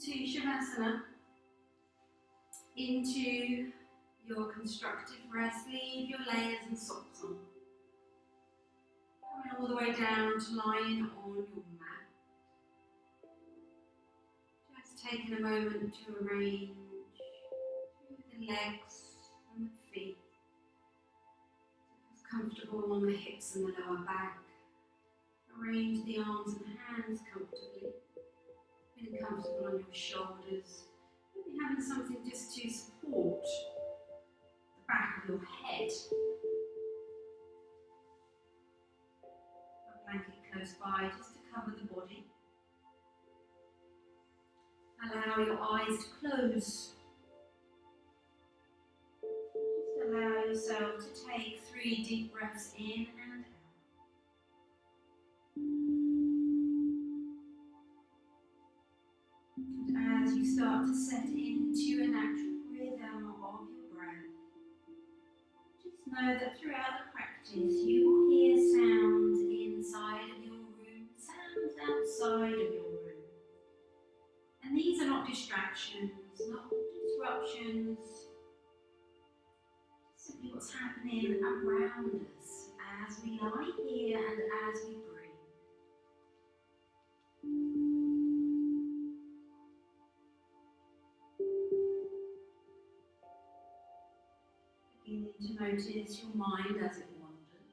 into Shavasana, into your constructive rest. Leave your layers and socks on. Coming all the way down to lying on your mat. Just taking a moment to arrange through the legs and the feet. It's comfortable on the hips and the lower back. Arrange the arms and hands comfortably. Feeling comfortable on your shoulders. Maybe having something just to support the back of your head. A blanket close by just to cover the body. Allow your eyes to close. Just allow yourself to take 3 deep breaths in and out. And as you start to set into a natural rhythm of your breath, just know that throughout the practice you will hear sounds inside of your room, sounds outside of your room. And these are not distractions, not disruptions, simply what's happening around us as we lie here and as we breathe. Beginning to notice your mind as it wanders.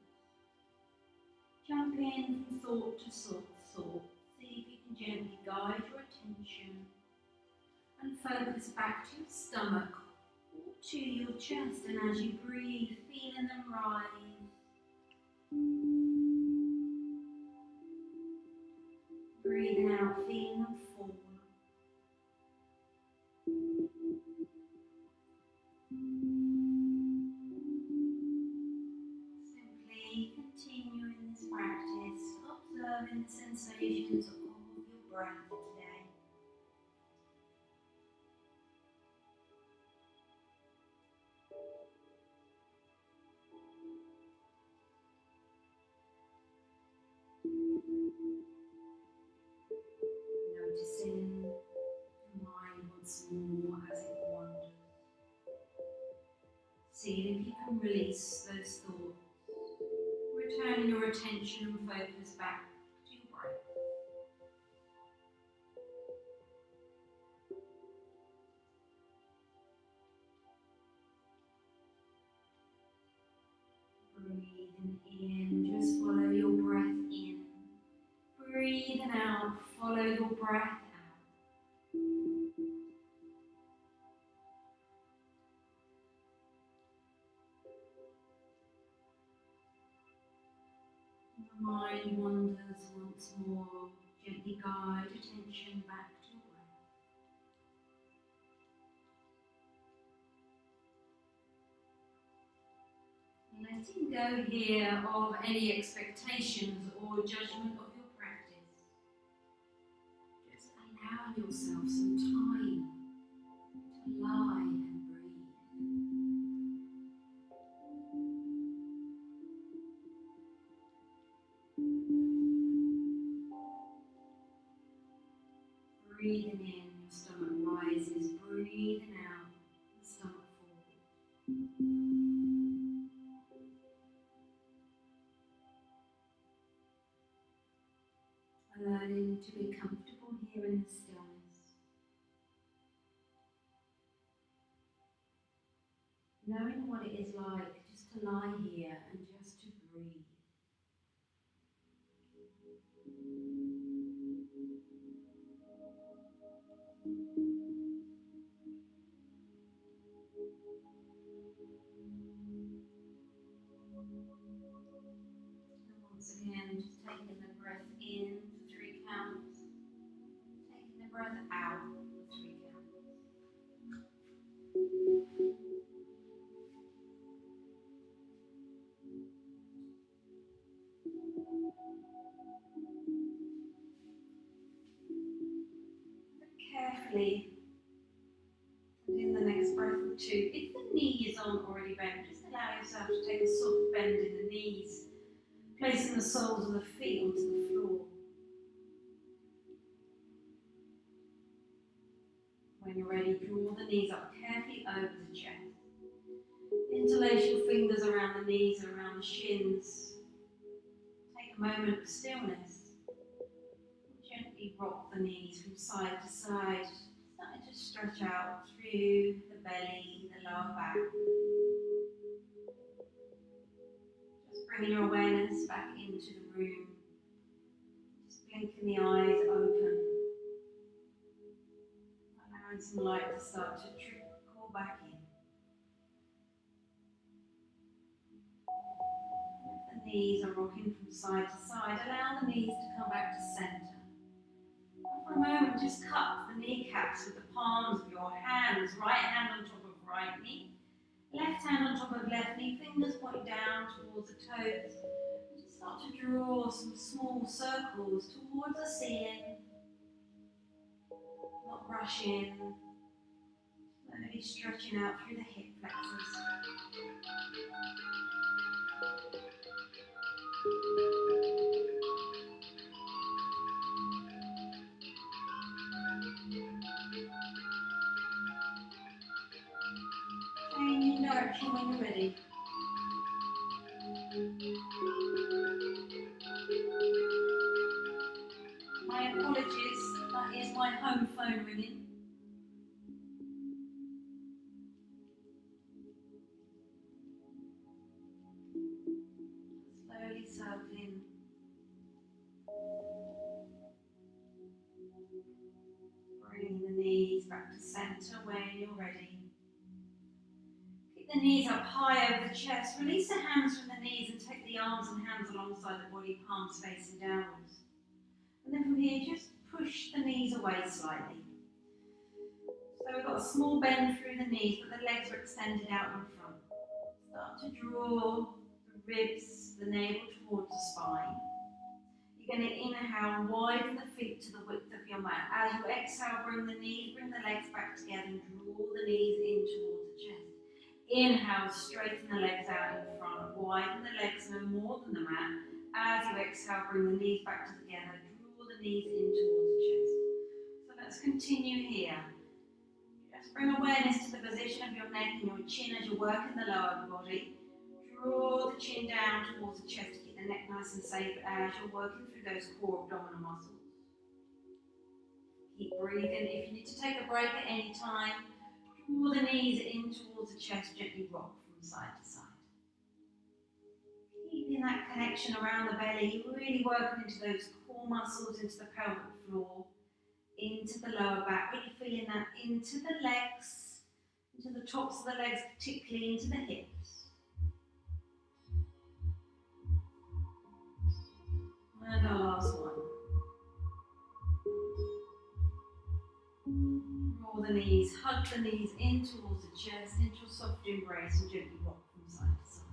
Jumping from thought to thought. See if you can gently guide your attention and focus back to your stomach or to your chest, and as you breathe, feeling them rise. Breathing out, feeling them fall. Simply continuing this practice, observing the sensations of your breath today. Noticing the mind once more as it wanders. Seeing if you can release those thoughts. Returning your attention and focus back to your breath. Breathing in, just follow your breath in. Breathing out, follow your breath out. The mind wanders once more. Gently guide attention back to your breath. Letting go here of any expectations or judgment of your practice. Just allowing yourself some time to lie and breathe. Breathing in, your stomach rises. Breathing out, the stomach falls. Learning to be comfortable here in the stillness. Knowing what it is like just to lie here and just to breathe. And once again, just taking the breath in for 3 counts. Taking the breath out for 3 counts. Carefully, and in the next breath or 2, if the knees aren't already bent, just allow yourself to take a soft bend in the knees, placing the soles of the feet onto the floor. When you're ready, draw the knees up carefully over the chest. Interlace your fingers around the knees and around the shins. Take a moment of stillness. Gently rock the knees from side to side, starting to stretch out through the belly, the lower back. Just bringing your awareness back into the room. Just blinking the eyes open. Allowing some light to start to trickle back in. If the knees are rocking from side to side, allow the knees to come back to centre. For a moment, just cup the kneecaps with the palms of your hands, right hand on top of right knee, left hand on top of left knee, fingers point down towards the toes. Just start to draw some small circles towards the ceiling, not rushing, slowly stretching out through the hip flexors. Changing direction when you're ready. My apologies, that is my home phone ringing. Slowly circling. Bringing the knees back to centre when you're ready. Keep the knees up high over the chest. Release the hands from the knees and take the arms and hands alongside the body, palms facing downwards. And then from here, just push the knees away slightly. So we've got a small bend through the knees, but the legs are extended out in front. Start to draw the ribs, the navel towards the spine. You're going to inhale, widen the feet to the width of your mat. As you exhale, bring the legs back together and draw the knees in towards the chest. Inhale, straighten the legs out in front, widen the legs no more than the mat. As you exhale, bring the knees back together, draw the knees in towards the chest. So let's continue here. Just bring awareness to the position of your neck and your chin as you work in the lower body. Draw the chin down towards the chest to keep the neck nice and safe as you're working through those core abdominal muscles. Keep breathing. If you need to take a break at any time, draw the knees in towards the chest, gently rock from side to side. Keeping that connection around the belly, you're really working into those core muscles, into the pelvic floor, into the lower back, really feeling that into the legs, into the tops of the legs, particularly into the hips. And our last one. Draw the knees, hug the knees in towards the chest, into a soft embrace and gently rock from side to side.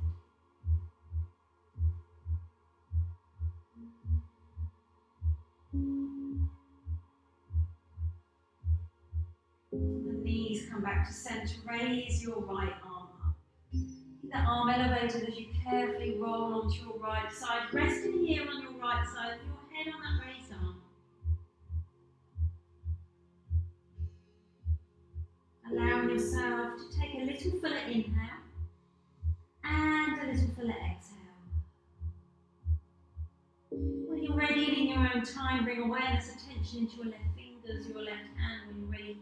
The knees come back to centre, raise your right arm up. Keep the arm elevated as you carefully roll onto your right side, resting here on your right side, with your head on that raised arm. Allowing yourself to take a little fuller inhale and a little fuller exhale. When you're ready and in your own time, bring awareness, attention into your left fingers, your left hand. When you're ready,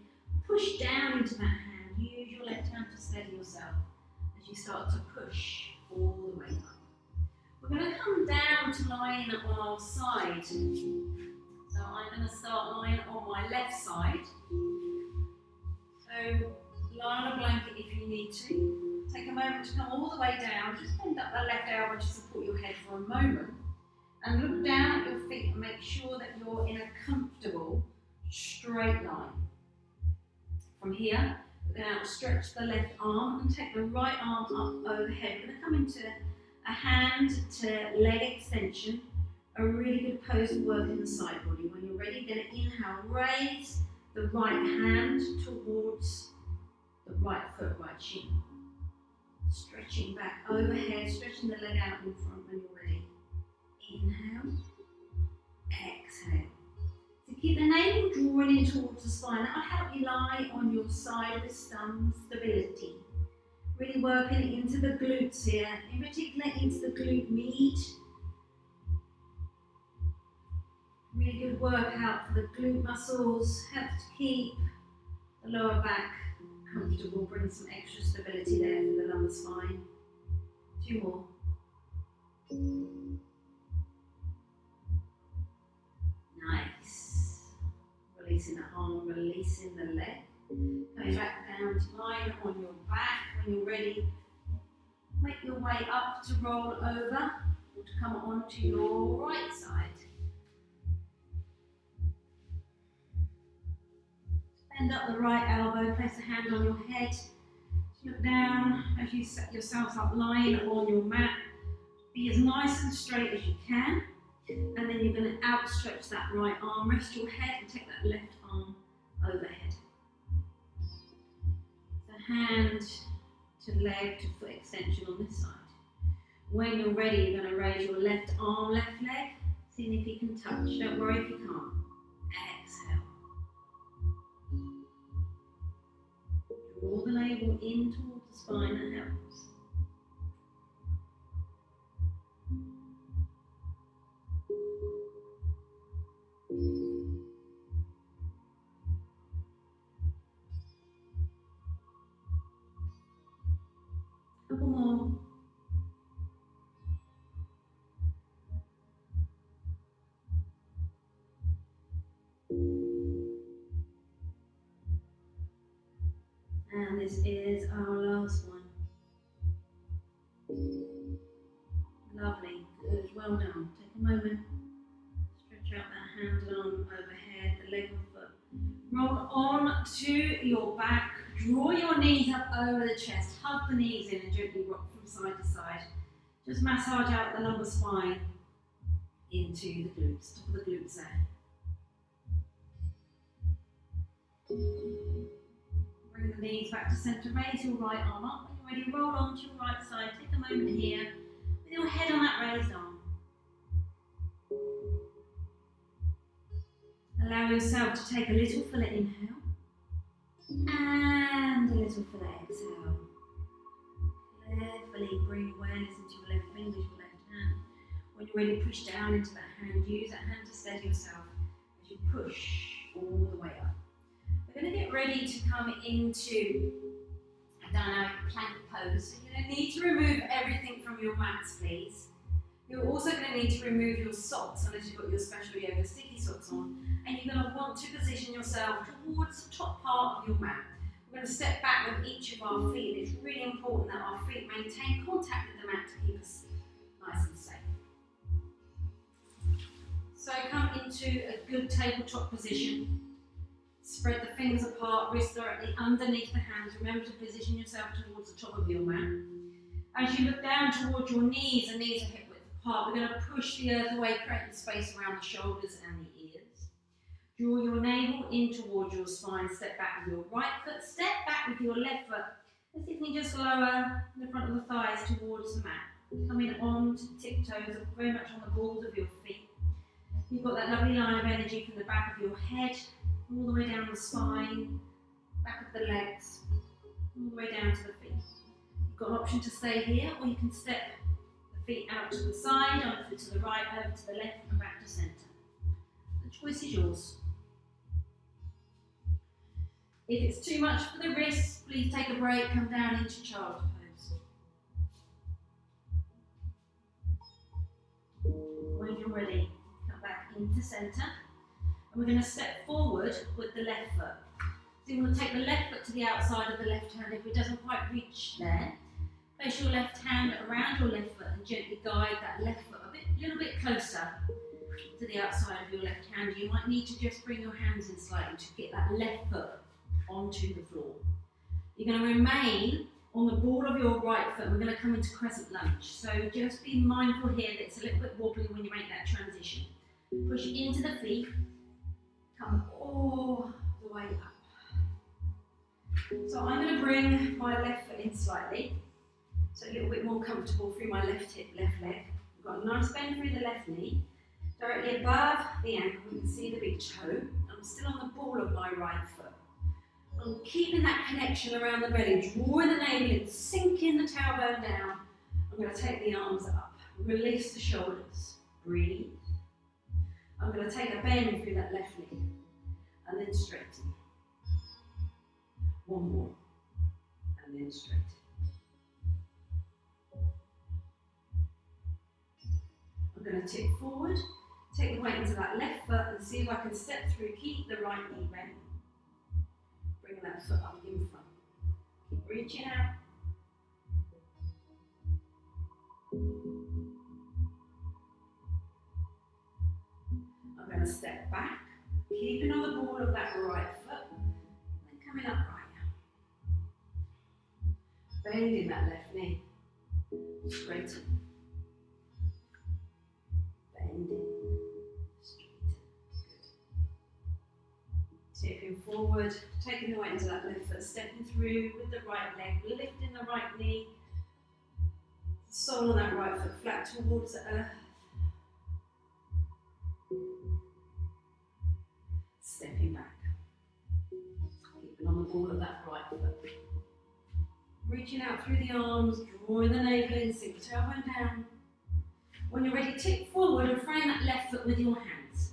push down into that hand. Use your left hand to steady yourself as you start to push all the way up. We're going to come down to lying on our side. So I'm going to start lying on my left side. So lie on a blanket if you need to. Take a moment to come all the way down. Just bend up the left elbow to support your head for a moment. And look down at your feet and make sure that you're in a comfortable, straight line. From here, we're going to outstretch the left arm and take the right arm up overhead. We're going to come into a hand to leg extension, a really good pose of work in the side body. When you're ready, you're going to inhale, raise the right hand towards the right foot, right shin. Stretching back overhead, stretching the leg out in front when you're ready. Inhale, exhale. So Keep the navel drawing in towards the spine. That will help you lie on your side with some stability. Really working into the glutes here, in particular into the glute med. Really good workout for the glute muscles. Helps to keep the lower back comfortable. Bring some extra stability there for the lumbar spine. 2 more. Nice. Releasing the arm, releasing the leg. Going back down to lying on your back. When you're ready, make your way up to roll over or to come onto your right side. Bend up the right elbow, place a hand on your head. Look down as you set yourself up lying on your mat. Be as nice and straight as you can. And then you're going to outstretch that right arm, rest your head and take that left arm overhead. So hand to leg to foot extension on this side. When you're ready, you're going to raise your left arm, left leg, seeing if you can touch. Don't worry if you can't. Exhale. Draw the navel in towards the spine, that helps. Couple more. And this is our last one. Lovely, good, well done. Take a moment, stretch out that hand and arm overhead, the leg and foot. Roll on to your back, draw your knees up over the chest, hug the knees in and gently rock from side to side. Just massage out the lumbar spine into the glutes, top of the glutes there. Bring the knees back to centre, raise your right arm up. When you're ready, roll on to your right side. Take a moment here with your head on that raised arm. Allow yourself to take a little full inhale and a little full exhale. Carefully bring awareness into your left fingers, your left hand. When you're ready, push down into that hand. Use that hand to steady yourself as you push all the way up. We're going to get ready to come into a dynamic plank pose. So you're going to need to remove everything from your mats, please. You're also going to need to remove your socks unless you've got your special yoga sticky socks on. And you're going to want to position yourself towards the top part of your mat. We're going to step back with each of our feet. It's really important that our feet maintain contact with the mat to keep us nice and safe. So come into a good tabletop position. Spread the fingers apart, wrists directly underneath the hands. Remember to position yourself towards the top of your mat. As you look down towards your knees, the knees are hip width apart. We're going to push the earth away, creating space around the shoulders and the ears. Draw your navel in towards your spine. Step back with your right foot. Step back with your left foot. As if you just lower the front of the thighs towards the mat. Coming on to the tiptoes, very much on the balls of your feet. You've got that lovely line of energy from the back of your head, all the way down the spine, back of the legs, all the way down to the feet. You've got an option to stay here, or you can step the feet out to the side, over to the right, over to the left, and back to centre. The choice is yours. If it's too much for the wrists, please take a break, come down into child's pose. When you're ready, come back into centre. And we're going to step forward with the left foot. So you want to take the left foot to the outside of the left hand. If it doesn't quite reach there, place your left hand around your left foot and gently guide that left foot a little bit closer to the outside of your left hand. You might need to just bring your hands in slightly to get that left foot onto the floor. You're going to remain on the ball of your right foot. We're going to come into crescent lunge. So just be mindful here that it's a little bit wobbly when you make that transition. Push into the feet. Come all the way up. So I'm going to bring my left foot in slightly, so a little bit more comfortable through my left hip, left leg. We've got a nice bend through the left knee. Directly above the ankle, you can see the big toe. I'm still on the ball of my right foot. I'm keeping that connection around the belly, drawing the navel in, sinking the tailbone down. I'm going to take the arms up, release the shoulders, breathe. I'm going to take a bend through that left knee, and then straighten. One more, and then straighten. I'm going to tip forward, take the weight into that left foot and see if I can step through, keep the right knee bent. Bring that foot up in front. Keep reaching out. I'm going to step back, keeping on the ball of that right foot, and coming up right now. Bending that left knee. Straighten. Bending. Straighten. Good. Tipping forward, taking the weight into that left foot, stepping through with the right leg, lifting the right knee. The sole of that right foot flat towards the earth. Stepping back. Keeping on the ball of that right foot. Reaching out through the arms, drawing the navel in, sink the tailbone down. When you're ready, tip forward and frame that left foot with your hands.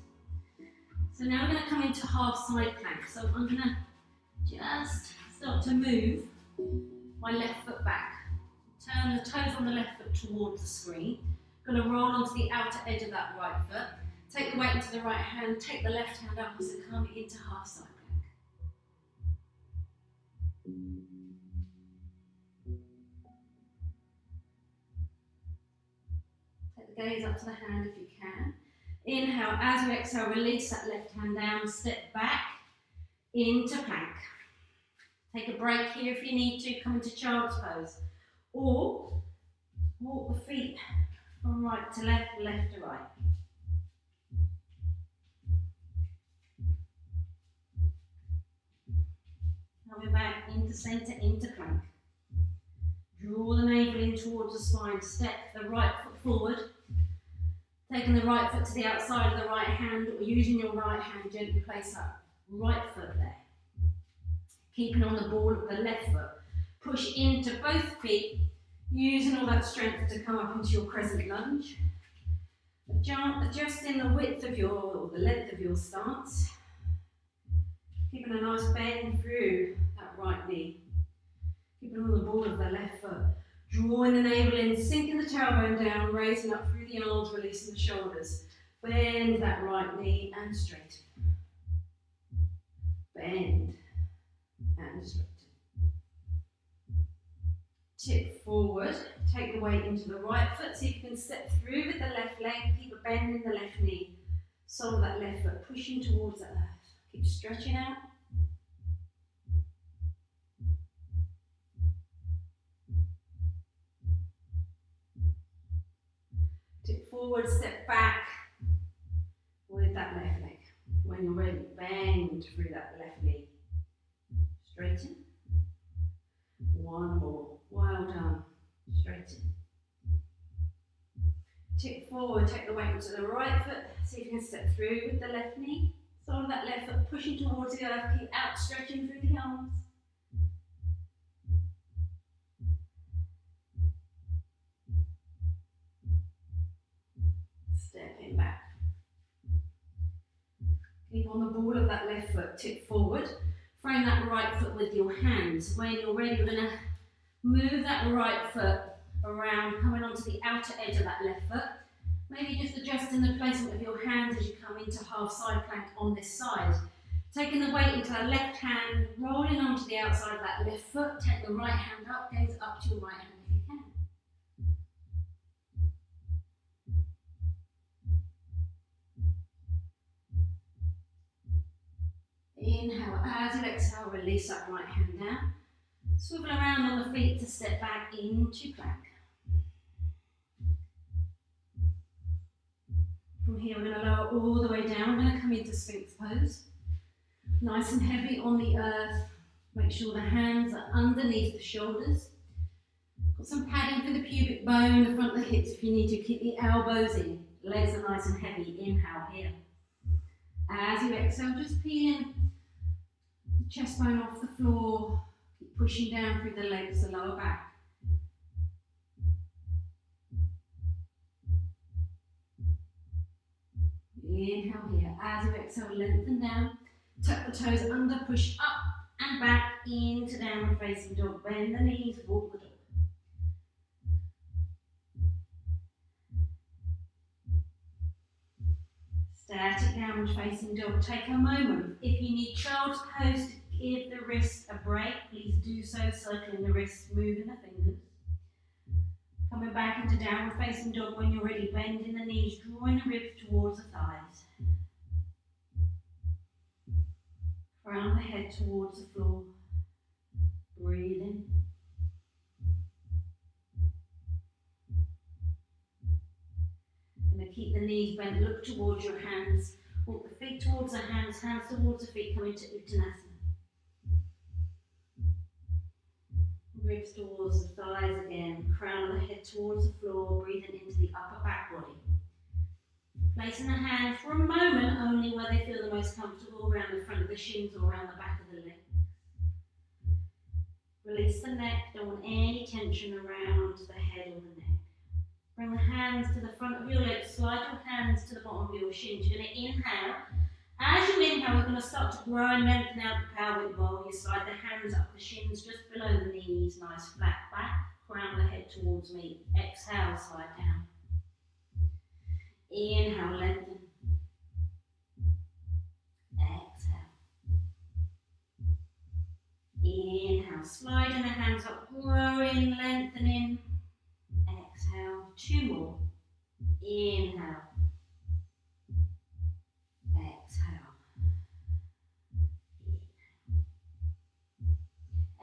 So now we're going to come into half side plank. So I'm going to just start to move my left foot back. Turn the toes on the left foot towards the screen. Going to roll onto the outer edge of that right foot. Take the weight into the right hand, take the left hand up as I come into half side plank. Take the gaze up to the hand if you can. Inhale, as you exhale, release that left hand down, step back into plank. Take a break here if you need to, come into child's pose. Or walk the feet from right to left, left to right. Coming back into centre, into plank. Draw the navel in towards the spine, step the right foot forward. Taking the right foot to the outside of the right hand, or using your right hand, gently place that right foot there. Keeping on the ball of the left foot. Push into both feet, using all that strength to come up into your crescent lunge. Adjusting the width of your, or the length of your stance. Keeping a nice bend through that right knee. Keeping on the ball of the left foot. Drawing the navel in, sinking the tailbone down, raising up through the arms, releasing the shoulders. Bend that right knee and straighten. Bend and straighten. Tip forward, take the weight into the right foot, see if you can step through with the left leg, keep a bend in the left knee. Sole of that left foot, pushing towards the earth. Keep stretching out. Tip forward, step back with that left leg. When you're ready, bend through that left knee. Straighten. One more. Well done. Straighten. Tip forward, take the weight onto the right foot. See if you can step through with the left knee. Sole of that left foot pushing towards the earth. Keep out, stretching through the arms. Stepping back. Keep on the ball of that left foot. Tip forward. Frame that right foot with your hands. When you're ready, we're going to move that right foot around, coming onto the outer edge of that left foot. Maybe just adjusting the placement of your hands as you come into half side plank on this side. Taking the weight into that left hand, rolling onto the outside of that left foot. Take the right hand up, gaze up to your right hand if you can. Inhale, as you exhale, release that right hand down. Swivel around on the feet to step back into plank. From here, we're going to lower all the way down. We're going to come into Sphinx pose. Nice and heavy on the earth. Make sure the hands are underneath the shoulders. Got some padding for the pubic bone, the front of the hips if you need to. Keep the elbows in. Legs are nice and heavy. Inhale here. As you exhale, just peeling the chest bone off the floor. Keep pushing down through the legs, the lower back. Inhale here. As you exhale, lengthen down. Tuck the toes under, push up and back into downward facing dog. Bend the knees, walk the dog. Static downward facing dog. Take a moment. If you need child's pose to give the wrists a break, please do so, circling the wrists, moving the fingers. Coming back into downward facing dog when you're ready, bending the knees, drawing the ribs towards the thighs. Crown the head towards the floor. Breathe in. Going to keep the knees bent, look towards your hands. Walk the feet towards the hands, hands towards the feet, come into Uttanasana. Ribs towards the thighs again, crown of the head towards the floor, breathing into the upper back body. Placing the hands for a moment only where they feel the most comfortable, around the front of the shins or around the back of the leg. Release the neck, don't want any tension around the head or the neck. Bring the hands to the front of your legs, slide your hands to the bottom of your shins. You're going to inhale. As you inhale, you're going to start to grow and lengthen out the pelvic bowl. You slide the hands up the shins, just below the knees, nice flat back. Crown the head towards me. Exhale, slide down. Inhale, lengthen. Exhale. Inhale, sliding the hands up, growing, lengthening. Exhale, 2 more. Inhale. Exhale.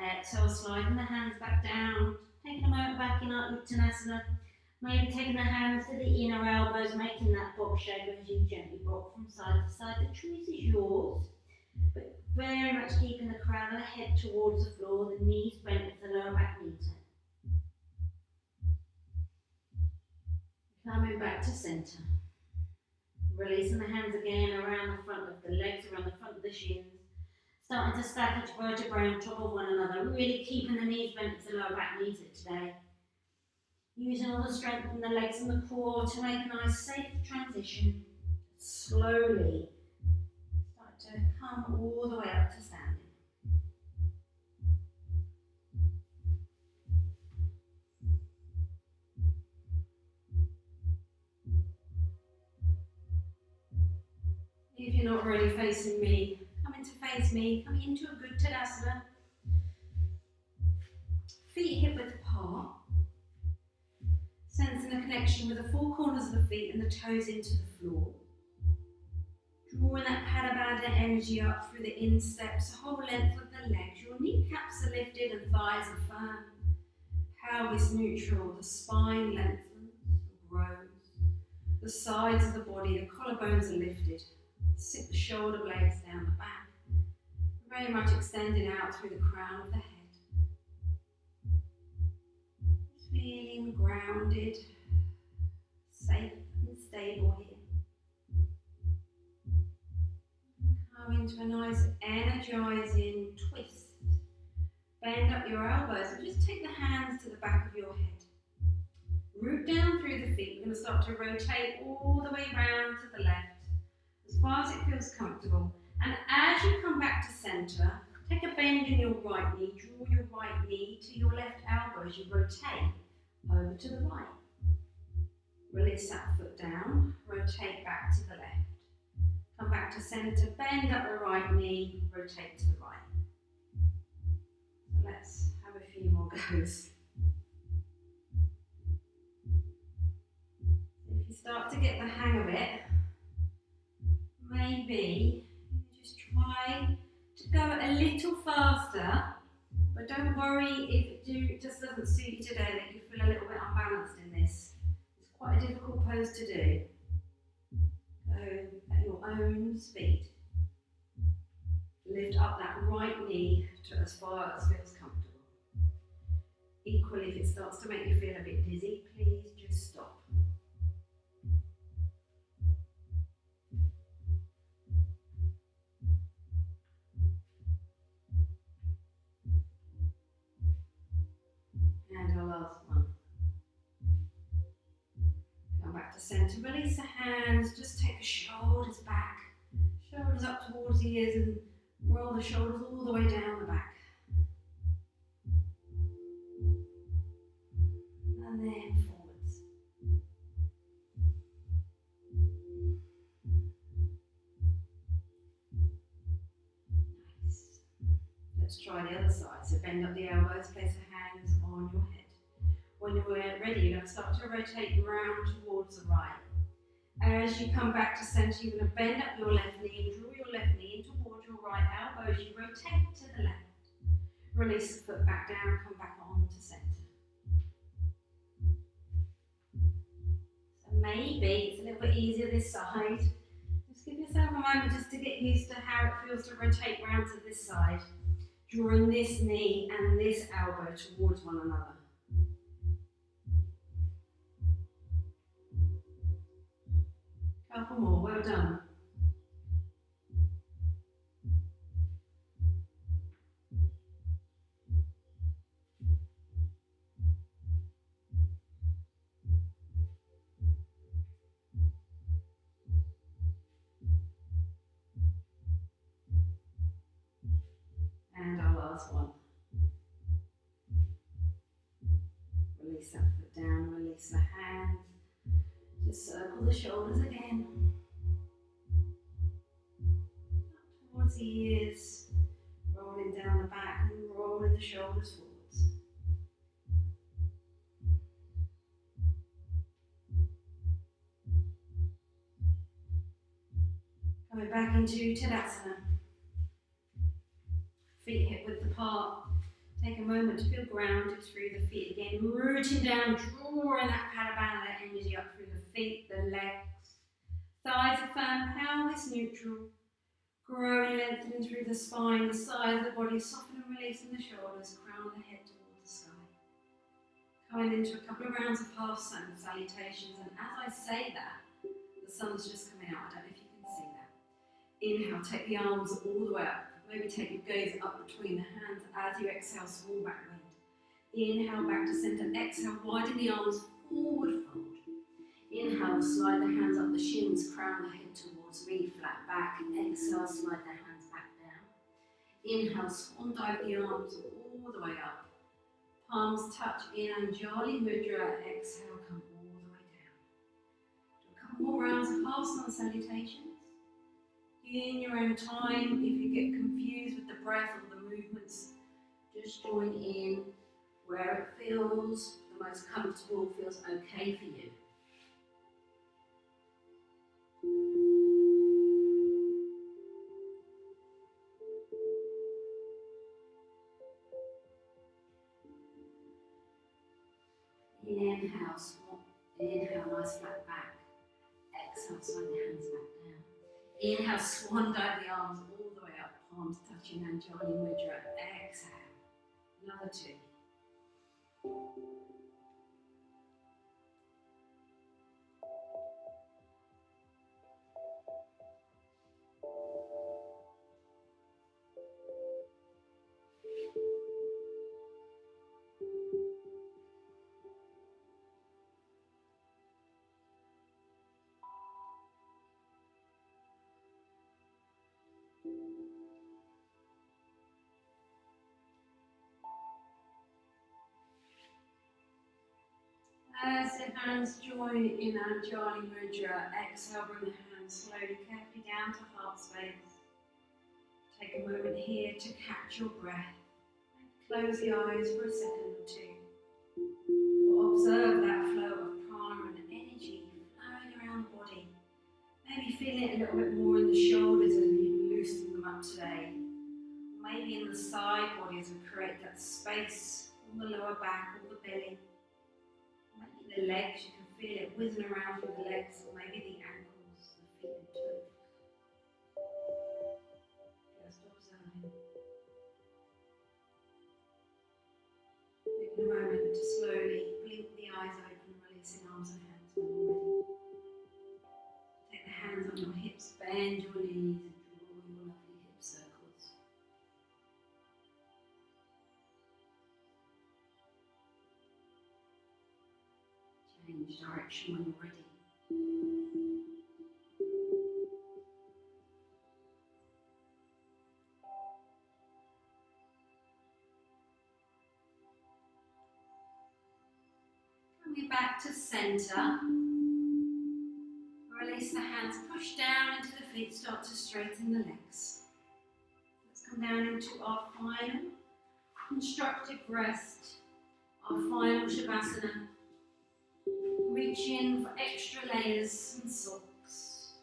Exhale, sliding the hands back down. Taking a moment back in our Uttanasana. Maybe taking the hands to the inner elbows, making that box shape as you gently rock from side to side. The choice is yours, but very much keeping the crown of the head towards the floor, the knees bent with the lower back knee turn. Coming back to centre. Releasing the hands again around the front of the legs, around the front of the shins. Starting to stack each vertebrae on top of one another, really keeping the knees bent with the lower back knee today. Using all the strength in the legs and the core to make a nice safe transition. Slowly start to come all the way up to standing. If you're not already facing me, come in to face me, come into a good Tadasana. Feet hip width apart. Sensing a connection with the 4 corners of the feet and the toes into the floor. Drawing that Pada Bandha energy up through the insteps, the whole length of the legs. Your kneecaps are lifted and thighs are firm. Pelvis neutral, the spine lengthens and grows. The sides of the body, the collarbones are lifted. Sit the shoulder blades down the back. Very much extending out through the crown of the head. Feeling grounded, safe and stable here. Come into a nice energizing twist. Bend up your elbows and just take the hands to the back of your head. Root down through the feet. We're going to start to rotate all the way round to the left, as far as it feels comfortable. And as you come back to centre, take a bend in your right knee, draw your right knee to your left elbow as you rotate over to the right. Release that foot down, rotate back to the left. Come back to centre, bend up the right knee, rotate to the right. So let's have a few more goes. If you start to get the hang of it, maybe just try to go a little faster, but don't worry if it just doesn't suit you today, that you feel a little bit unbalanced in this. It's quite a difficult pose to do. Go at your own speed. Lift up that right knee to as far as feels comfortable. Equally, if it starts to make you feel a bit dizzy, please just stop. centre. Release the hands, just take the shoulders back. Shoulders up towards the ears and roll the shoulders all the way down the back. And then forwards. Nice. Let's try the other side. So bend up the elbows, place the hands on your head. When you're ready, you're going to start to rotate round towards the right. As you come back to centre, you're going to bend up your left knee and draw your left knee in towards your right elbow as you rotate to the left. Release the foot back down, come back on to centre. So maybe it's a little bit easier this side. Just give yourself a moment just to get used to how it feels to rotate round to this side, drawing this knee and this elbow towards one another. Couple more, well done. And our last one. Release that foot down, release the hands. Just circle the shoulders again. Up towards the ears, rolling down the back and rolling the shoulders forwards. Coming back into Tadasana. Feet hip width apart. Take a moment to feel grounded through the feet again, rooting down, drawing that Padabana energy up through the feet, the legs. Thighs are firm, pelvis neutral. Growing, lengthening through the spine, the side of the body, softening and releasing the shoulders, crown of the head towards the sky. Coming into a couple of rounds of half sun salutations, and as I say that, the sun's just coming out. I don't know if you can see that. Inhale, take the arms all the way up. Maybe take your gaze up between the hands as you exhale, small back bend. Inhale, back to centre. Exhale, widen the arms, forward fold. Inhale, slide the hands up the shins, crown the head towards me, flat back. Exhale, slide the hands back down. Inhale, swan dive the arms all the way up. Palms touch in Anjali Mudra. Exhale, come all the way down. Do a couple more rounds of half sun salutations. In your own time, if you get confused with the breath or the movements, just join in where it feels the most comfortable, feels okay for you. Inhale, swan. Inhale, nice flat back. Exhale, slide the hands back down. Inhale, swan dive the arms all the way up, palms touching Anjali Mudra. Exhale. Another two. As the hands join in Anjali Mudra, exhale, bring the hands slowly, carefully down to heart space. Take a moment here to catch your breath. Close the eyes for a second or two. Or observe that flow of prana and energy flowing around the body. Maybe feel it a little bit more in the shoulders as we loosen them up today. Maybe in the side body as we create that space on the lower back or the belly. Maybe the legs, you can feel it whizzing around through the legs, or maybe the ankles, the feet and toes. Just observing. Taking a moment to slowly blink the eyes open, releasing arms and hands when you're ready. Take the hands on your hips, bend your knees and draw your lovely hip circles. Change direction when you're ready. Coming back to centre. Release the hands, push down into the feet, start to straighten the legs. Let's come down into our final constructive rest, our final Shavasana. Reach in for extra layers and socks.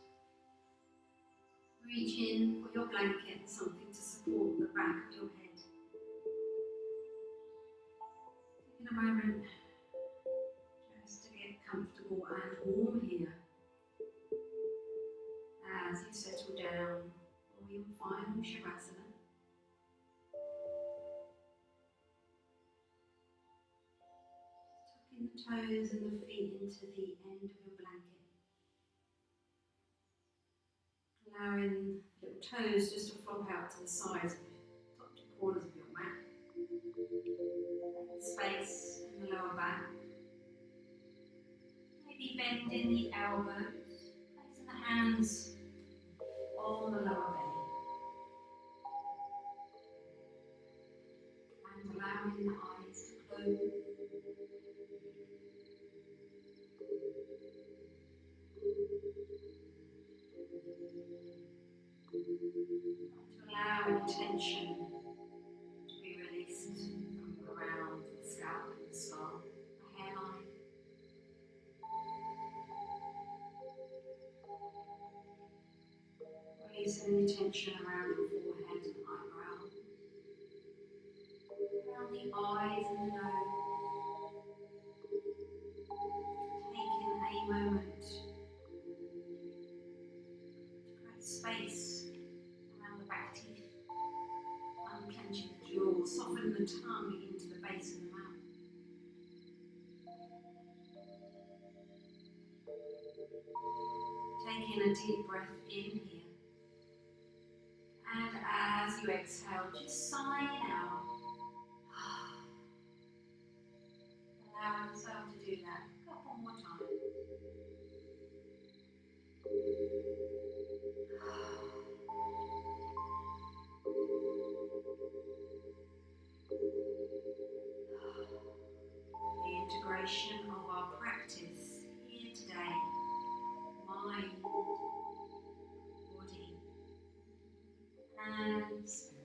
Reach in for your blanket, something to support the back of your head. Taking a moment just to get comfortable and warm here as you settle down for your final Shavasana. Tucking the toes and the feet into the end of your blanket. Allowing little toes just to flop out to the sides, top two corners of your mat. Space in the lower back. Maybe bending the elbows, placing the hands on the lower belly. And allowing the eyes to close. To allow any tension to be released from around the scalp and the skull, the hairline. Releasing any tension around your forehead and eyebrow, around the eyes and the nose. Taking a moment to create space around the back teeth, unclenching the jaw, soften the tongue into the base of the mouth. Taking a deep breath in here. And as you exhale, just sighing out. Allow yourself to do that a couple more times. The integration of our practice here today, mind, body, and spirit.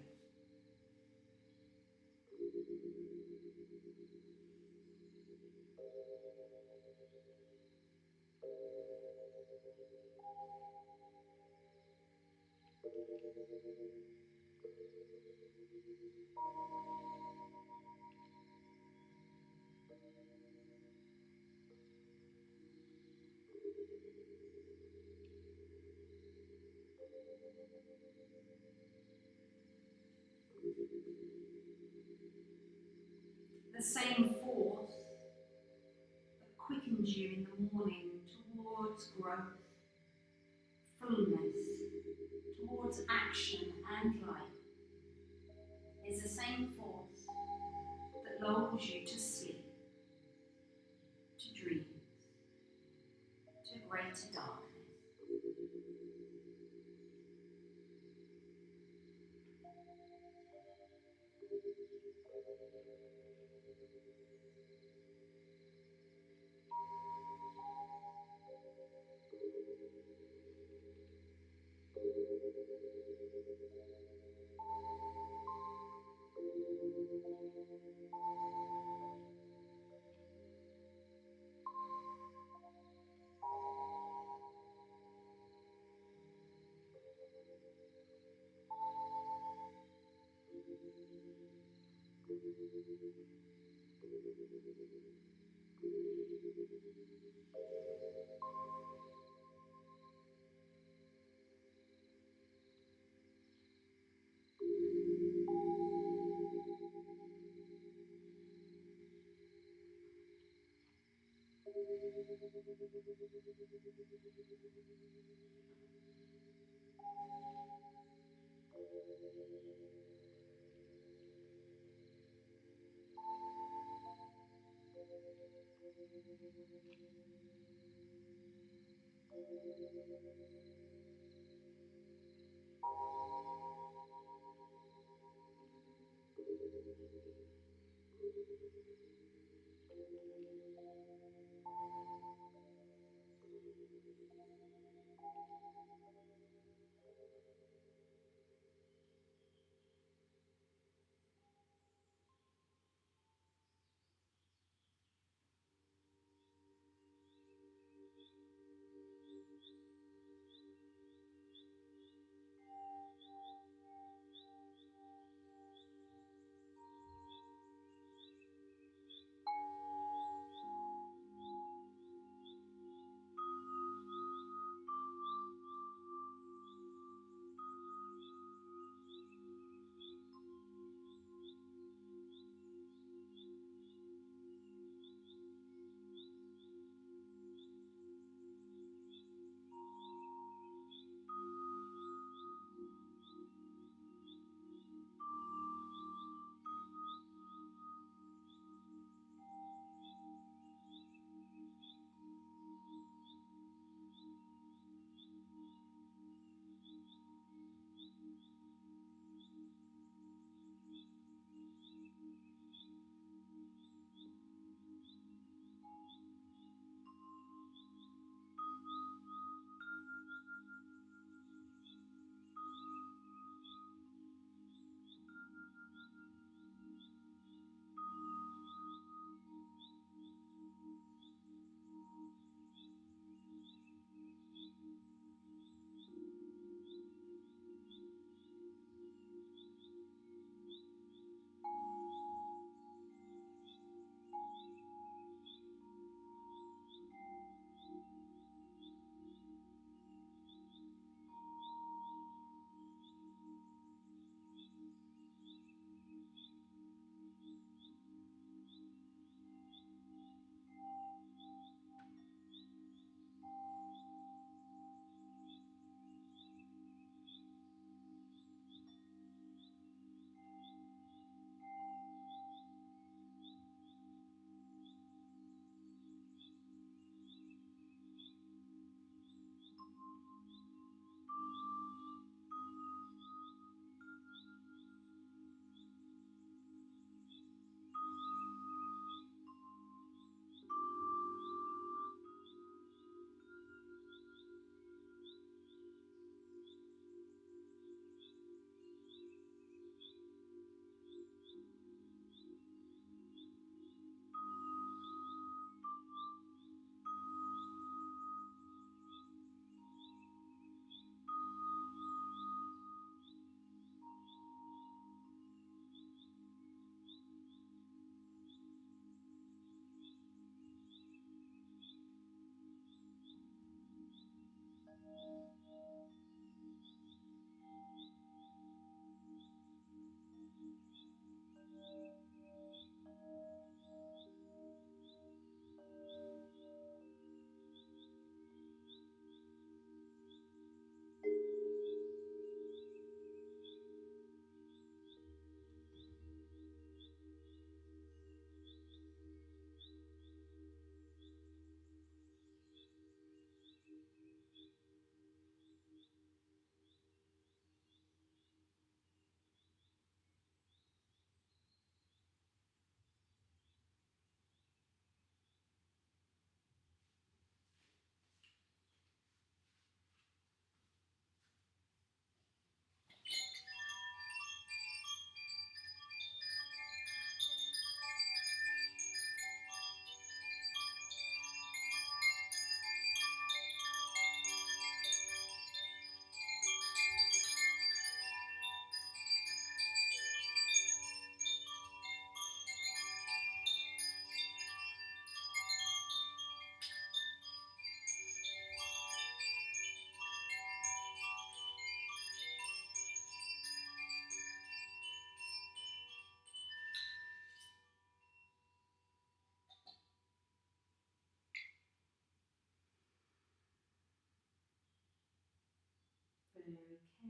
The same force that quickens you in the morning towards growth, fullness, towards action and life is the same force that lulls you to sleep, to dreams, to greater darkness. Very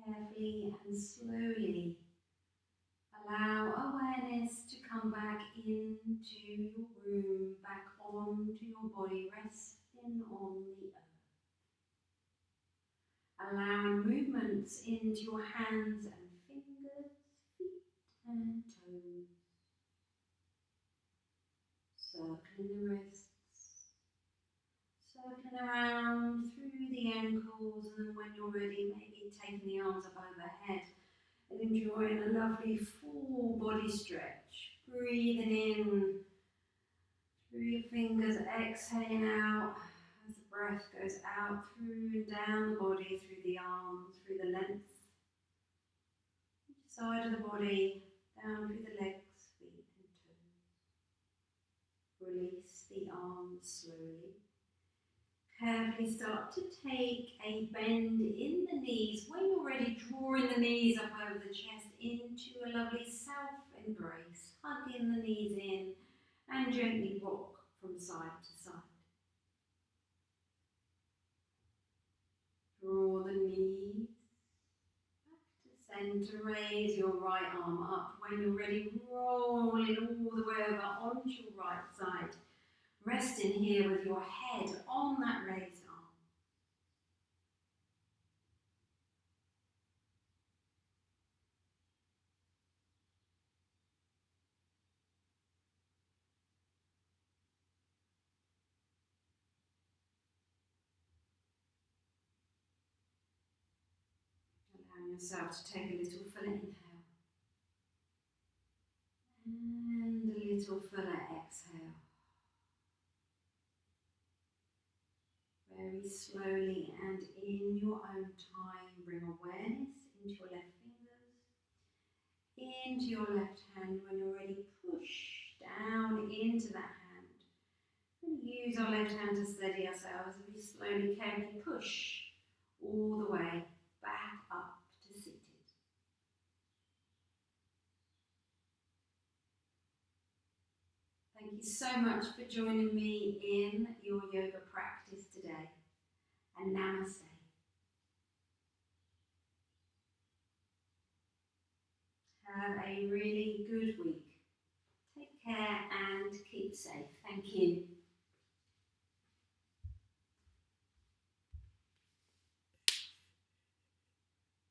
carefully and slowly allow awareness to come back into your room, back onto your body, resting on the earth. Allowing movements into your hands and fingers, feet and toes. Circles circling the wrists, circling around through the ankles, and when you're ready, maybe taking the arms up overhead and enjoying a lovely full body stretch. Breathing in through your fingers, exhaling out as the breath goes out through and down the body, through the arms, through the length, each side of the body, down through the legs, feet and toes. Release the arms slowly. Carefully start to take a bend in the knees. When you're ready, drawing the knees up over the chest into a lovely self-embrace, hugging the knees in and gently rock from side to side. Draw the knees back to centre, raise your right arm up. When you're ready, rolling all the way over onto your right side. Resting here with your head on that raised arm. Allowing yourself to take a little full inhale and a little fuller exhale. Very slowly and in your own time, bring awareness into your left fingers, into your left hand. When you're ready, push down into that hand. And use our left hand to steady ourselves as we slowly, carefully push all the way back up to seated. Thank you so much for joining me in your yoga practice today. And namaste. Have a really good week. Take care and keep safe. Thank you.